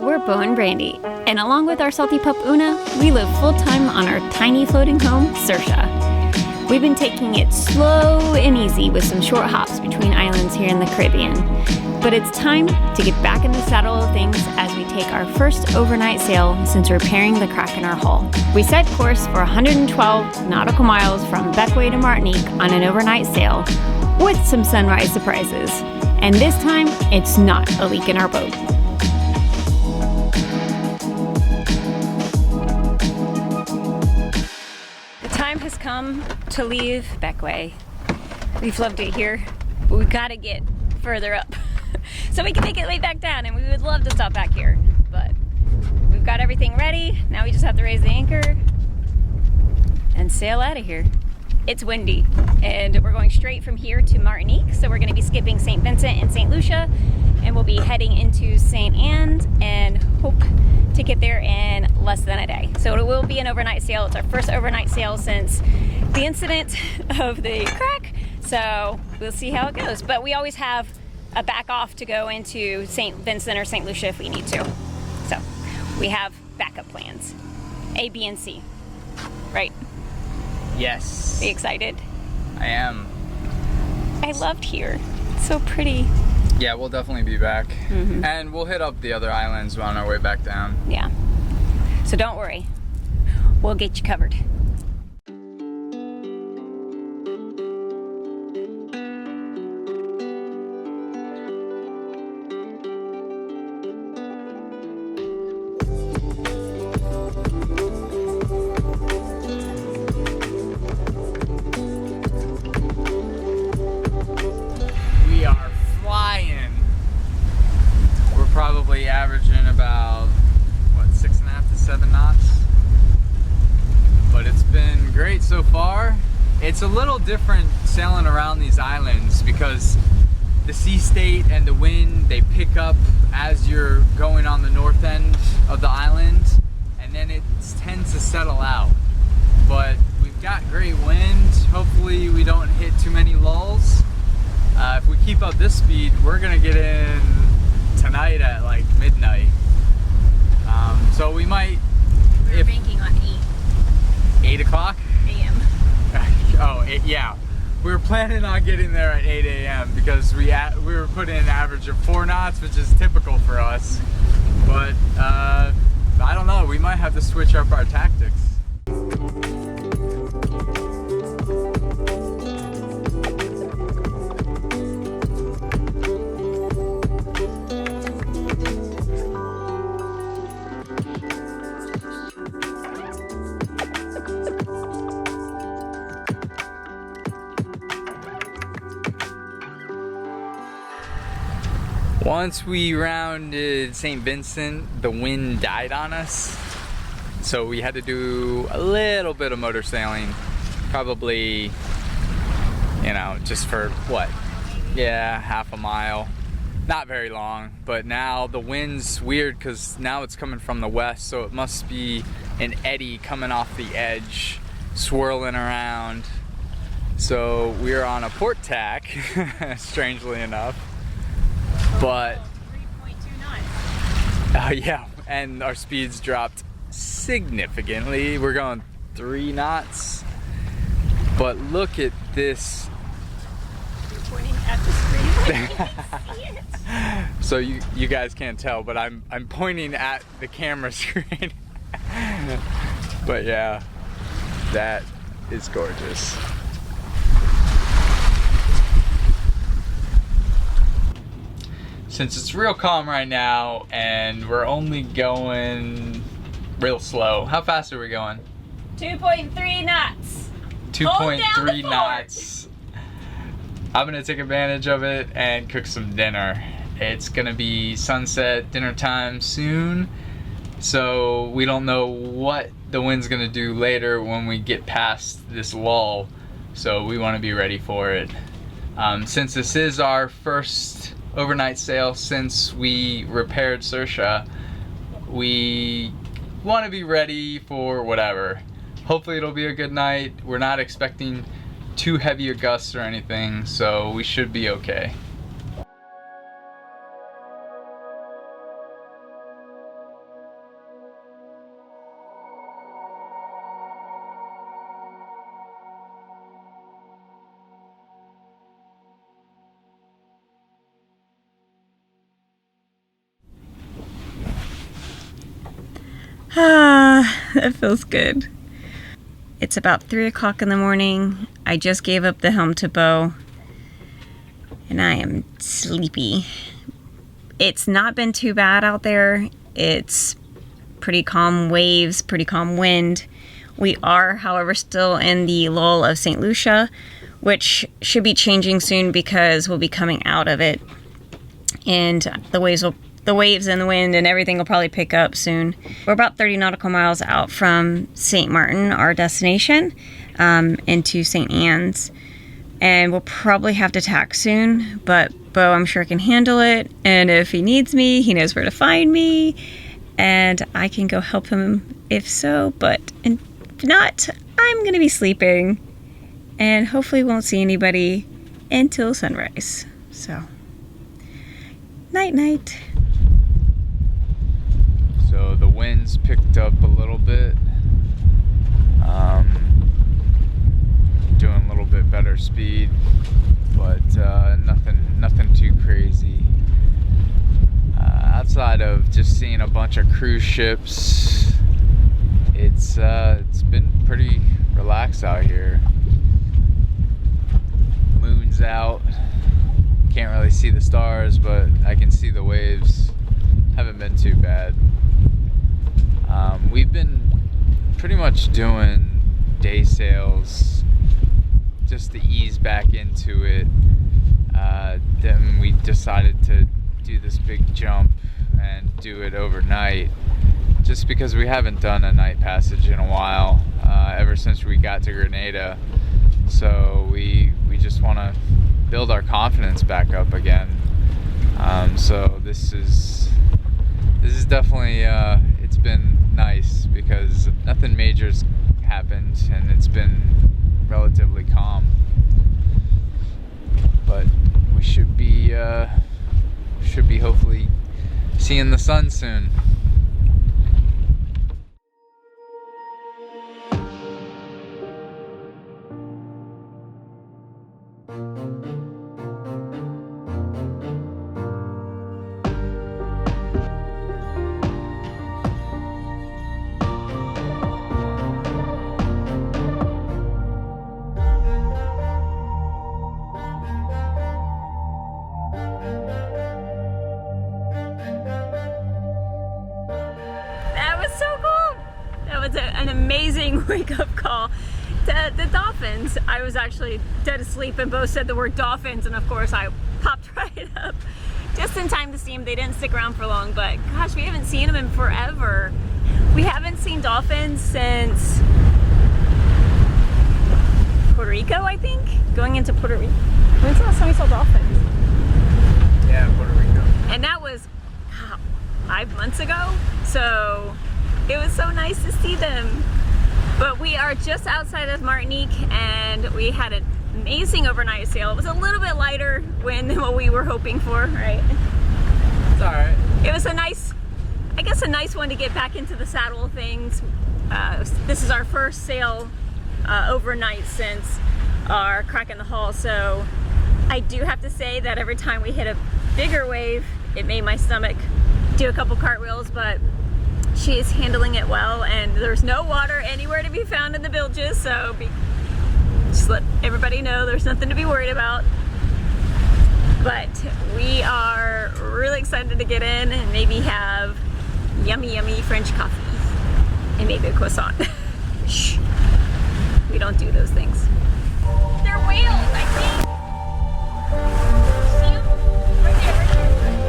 We're Beau and Brandy, and along with our salty pup Oona, we live full-time on our tiny floating home, Sailsha. We've been taking it slow and easy with some short hops between islands here in the Caribbean. But it's time to get back in the saddle of things as we take our first overnight sail since repairing the crack in our hull. We set course for 112 nautical miles from Bequia to Martinique on an overnight sail with some sunrise surprises. And this time, it's not a leak in our boat. The time has come to leave Bequia. We've loved it here, but we've got to get further up so we can make it way back down, and we would love to stop back here. But we've got everything ready. Now we just have to raise the anchor and sail out of here. It's windy, and we're going straight from here to Martinique, so we're going to be skipping St. Vincent and St. Lucia, and we'll be heading into St. Anne's and hope to get there in less than a day. So it will be an overnight sail. It's our first overnight sail since the incident of the crack, so we'll see how it goes. But we always have a back off to go into St. Vincent or St. Lucia if we need to. So we have backup plans, A, B, and C, right? Yes. Are you excited? I am. I loved here. It's so pretty. Yeah, we'll definitely be back. And we'll hit up the other islands on our way back down. Yeah. So don't worry. We'll get you covered. Probably averaging about, what, 6.5 to 7 knots. But it's been great so far. It's a little different sailing around these islands because the sea state and the wind, they pick up as you're going on the north end of the island, and then it tends to settle out. But we've got great wind. Hopefully we don't hit too many lulls. If we keep up this speed, we're gonna get in tonight at like midnight. So we might. We're banking on 8 o'clock? a.m. Oh, yeah. We were planning on getting there at 8 a.m. because we were putting an average of 4 knots, which is typical for us. But I don't know. We might have to switch up our tactics. Once we rounded St. Vincent, the wind died on us, so we had to do a little bit of motor sailing, probably, you know, just for what? Yeah, half a mile. Not very long, but now the wind's weird because now it's coming from the west, so it must be an eddy coming off the edge, swirling around. So we're on a port tack, strangely enough. But 3.2 knots. yeah, and our speeds dropped significantly. We're going 3 knots. But look at this. You're pointing at the screen. I can't see it. So you guys can't tell, but I'm pointing at the camera screen. But yeah, that is gorgeous. Since it's real calm right now and we're only going real slow. How fast are we going? 2.3 knots. 2.3 knots. I'm gonna take advantage of it and cook some dinner. It's gonna be sunset dinner time soon, so we don't know what the wind's gonna do later when we get past this lull, so we want to be ready for it. Since this is our first overnight sail since we repaired Sailsha, we want to be ready for whatever. Hopefully it'll be a good night. We're not expecting too heavy a gusts or anything, so we should be okay. That feels good. It's about 3 o'clock in the morning. I just gave up the helm to Beau, and I am sleepy. It's not been too bad out there. It's pretty calm waves, pretty calm wind. We are, however, still in the lull of St. Lucia, which should be changing soon because we'll be coming out of it, and the waves and the wind and everything will probably pick up soon. We're about 30 nautical miles out from St. Martin, our destination, into St. Anne's, and we'll probably have to tack soon, but Beau, I'm sure, can handle it, and if he needs me, he knows where to find me, and I can go help him if so, but if not, I'm gonna be sleeping, and hopefully won't see anybody until sunrise. So, night-night. So the wind's picked up a little bit. Doing a little bit better speed, but nothing too crazy. Outside of just seeing a bunch of cruise ships, it's been pretty relaxed out here. Moon's out. Can't really see the stars, but I can see the waves. Haven't been too bad. We've been pretty much doing day sails just to ease back into it. Then we decided to do this big jump and do it overnight, just because we haven't done a night passage in a while, ever since we got to Grenada. So we just want to build our confidence back up again. So this is definitely it's been nice because nothing major's happened and it's been relatively calm. But we should be hopefully seeing the sun soon. An amazing wake-up call to the dolphins. I was actually dead asleep and Beau said the word dolphins, and of course I popped right up just in time to see them. They didn't stick around for long, but gosh, we haven't seen them in forever. We haven't seen dolphins since Puerto Rico, I think. Going into Puerto Rico. When's the last time we saw dolphins? Yeah, Puerto Rico. And that was 5 months ago, so it was so nice to see them. But we are just outside of Martinique and we had an amazing overnight sail. It was a little bit lighter wind than what we were hoping for, right? It's alright. It was a nice one to get back into the saddle of things. This is our first sail overnight since our crack in the hull, so I do have to say that every time we hit a bigger wave, it made my stomach do a couple cartwheels, but she is handling it well, and there's no water anywhere to be found in the bilges, so just let everybody know there's nothing to be worried about. But we are really excited to get in and maybe have yummy French coffee and maybe a croissant. Shh, we don't do those things. They're whales, I think. See them? Right there, right there.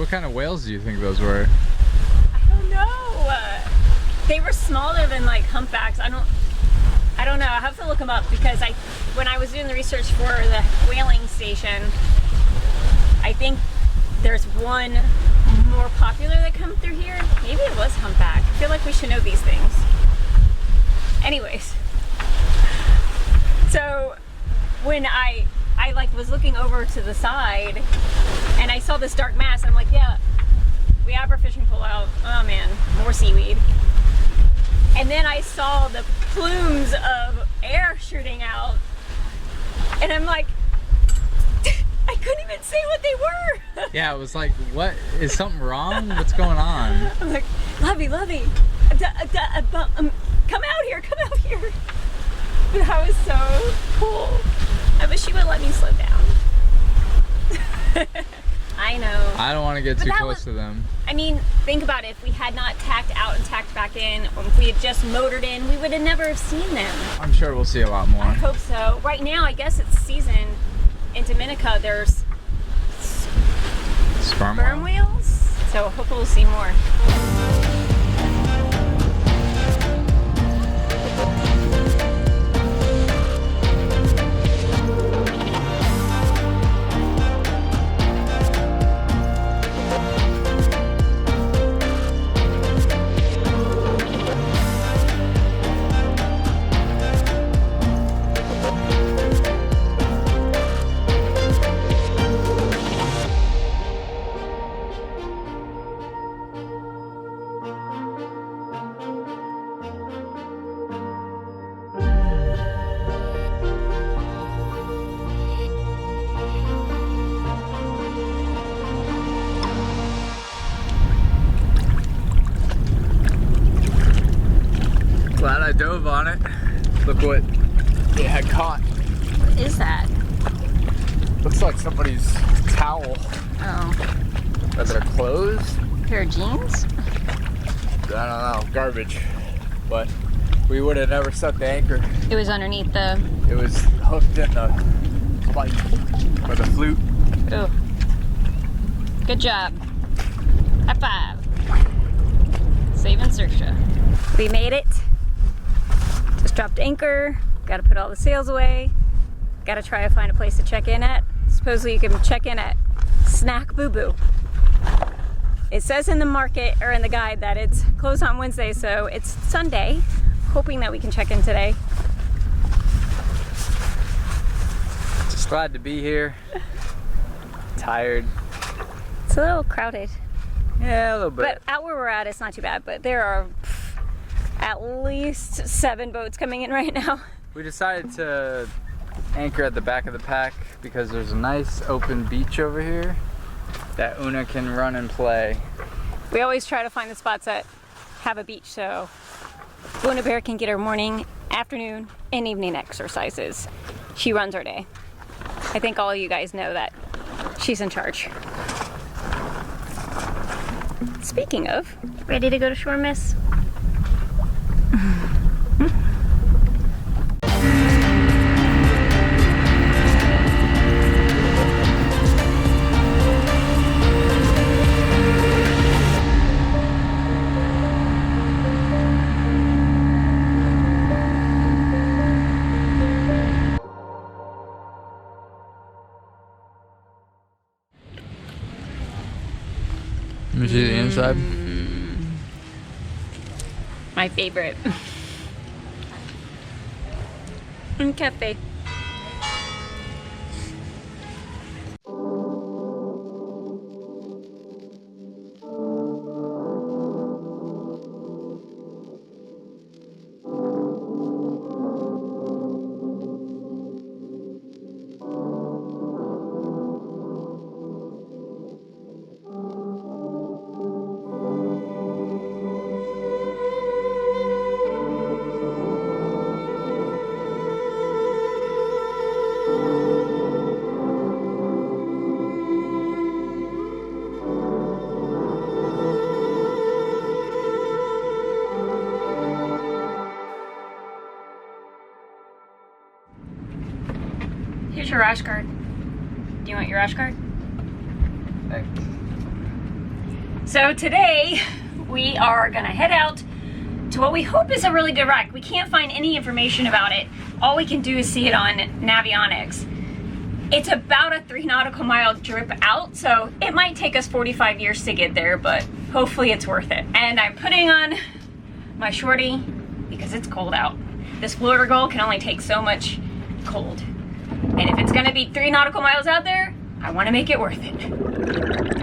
What kind of whales do you think those were? I don't know. They were smaller than like humpbacks. I don't know. I have to look them up because when I was doing the research for the whaling station, I think there's one more popular that come through here. Maybe it was humpback. I feel like we should know these things. Anyways, so when I like was looking over to the side and I saw this dark mass, I'm like, yeah, we have our fishing pole out. Oh man, more seaweed. And then I saw the plumes of air shooting out and I'm like, I couldn't even say what they were. Yeah, it was like, what? Is something wrong? What's going on? I'm like, Lovey, come out here, come out here. That was so cool. I wish she would let me slow down. I know. I don't want to get too close to them. I mean, think about it. If we had not tacked out and tacked back in, or if we had just motored in, we would have never have seen them. I'm sure we'll see a lot more. I hope so. Right now, I guess it's season. In Dominica, there's sperm whales, so hopefully we'll see more. Glad I dove on it. Look what it had caught. What is that? Looks like somebody's towel. Oh. Are their clothes? Pair of jeans? I don't know. Garbage. But we would have never set the anchor. It was underneath the... It was hooked in the pipe with a flute. Ooh. Good job. High five. Saving Saoirse. We made it. Just dropped anchor. Got to put all the sails away. Got to try to find a place to check in at. Supposedly you can check in at Snack Boo Boo. It says in the market or in the guide that it's closed on Wednesday, so it's Sunday. Hoping that we can check in today. Just glad to be here. Tired. It's a little crowded. Yeah, a little bit. But out where we're at, it's not too bad. But there are at least 7 boats coming in right now. We decided to anchor at the back of the pack because there's a nice open beach over here that Una can run and play. We always try to find the spots that have a beach so Una Bear can get her morning, afternoon, and evening exercises. She runs our day. I think all of you guys know that she's in charge. Speaking of, ready to go to shore, miss? Let me see the inside. My favorite. Cafe. Here's your rash guard. Do you want your rash guard? Thanks. So today we are gonna head out to what we hope is a really good wreck. We can't find any information about it. All we can do is see it on Navionics. It's about a 3 nautical mile trip out, so it might take us 45 years to get there, but hopefully it's worth it. And I'm putting on my shorty because it's cold out. This floater goal can only take so much cold. And if it's gonna be 3 nautical miles out there, I wanna make it worth it.